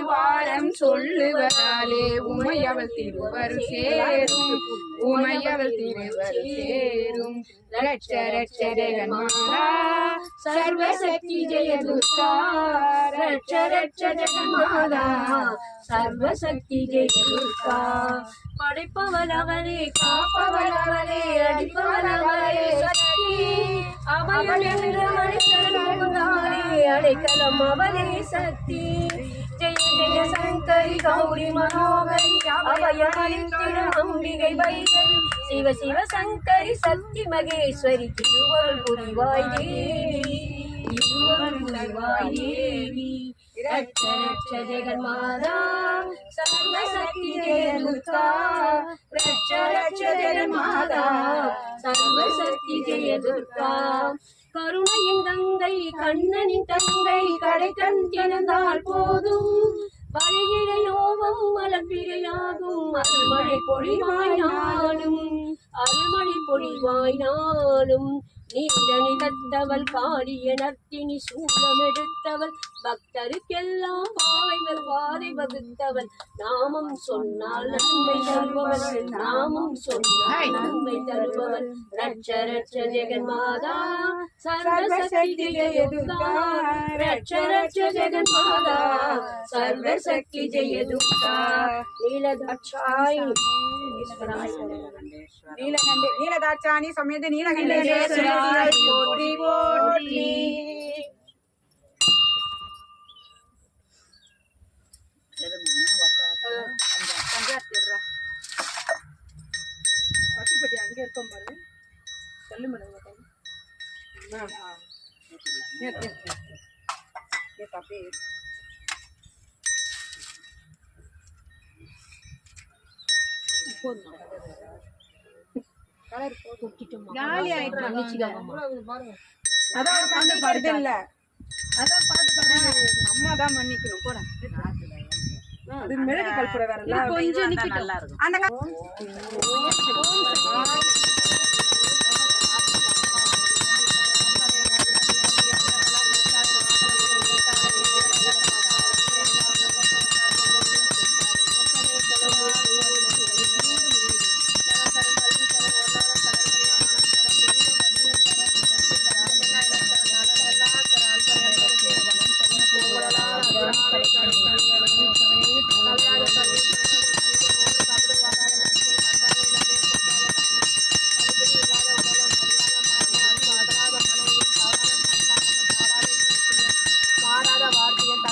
வாரம் சொல்லுவதாலே உமையவள் திருவருள் சேரும் உமையவள் திருவருள் சேரும் ரட்ச ரட்ச ஜெகன்மாதா சர்வசக்தி ஜெய துர்கா ரட்ச ரட்ச ஜெகன்மாதா சர்வசக்தி ஜெய துர்கா படைப்பவள் அவளே காப்பவள் அவளே அடிப்பவள் அவளே சக்தி அடைக்கலம் அவளே சக்தி ஜெய ஜெய சங்கரி கௌரி மனோகரி அபயமளித்திடும் அம்பிகை வைகரி சிவ சிவ சங்கரி சக்தி மகேஸ்வரி திருவருள் புரிவாய் தேவி திருவருள் புரிவாய் தேவி ரட்ச ரட்ச ஜெகன்மாதா சர்வசக்தி ஜெய துர்கா ரட்ச ரட்ச ஜெகன்மாதா சர்வசக்தி ஜெய துர்கா கருணையின் கங்கை கண்ணனின் தங்கை கடை கண் திறந்தால் போதும் வழியிடையோகம் மலப்பிரையாகும் அருள்மழை பொழிவாய் நாளும் அருள்மழை பொழிவாய் நாளும் நீலனி தத்தவள் காளிய நர்த்தினி சூலம் எடுத்தவள் பக்தருக்கெல்லாம் பாவைகள் வாதை வகுத்தவள் நாமம் சொன்னால் நன்மை தருபவள் நாமம் சொன்னால் நன்மை தருபவள் ரட்ச ரட்ச ஜெகன்மாதா சர்வசக்தி ஜெய துர்கா ரட்ச ரட்ச ஜெகன்மாதா சர்வசக்தி ஜெய துர்கா நீலதாட்சாயினி நீலதாட்சாணி சமேத நீலகண்டேஸ்வரி போற்றி போற்றி பட்டிப்பட்டி அங்கே இருக்கும் பாருங்க சொல்லு மேடம் அம்மாதான் மன்னிக்கணும் கூட அது மிளகு கல்புரை வேற கொஞ்சம் நல்லா இருக்கும்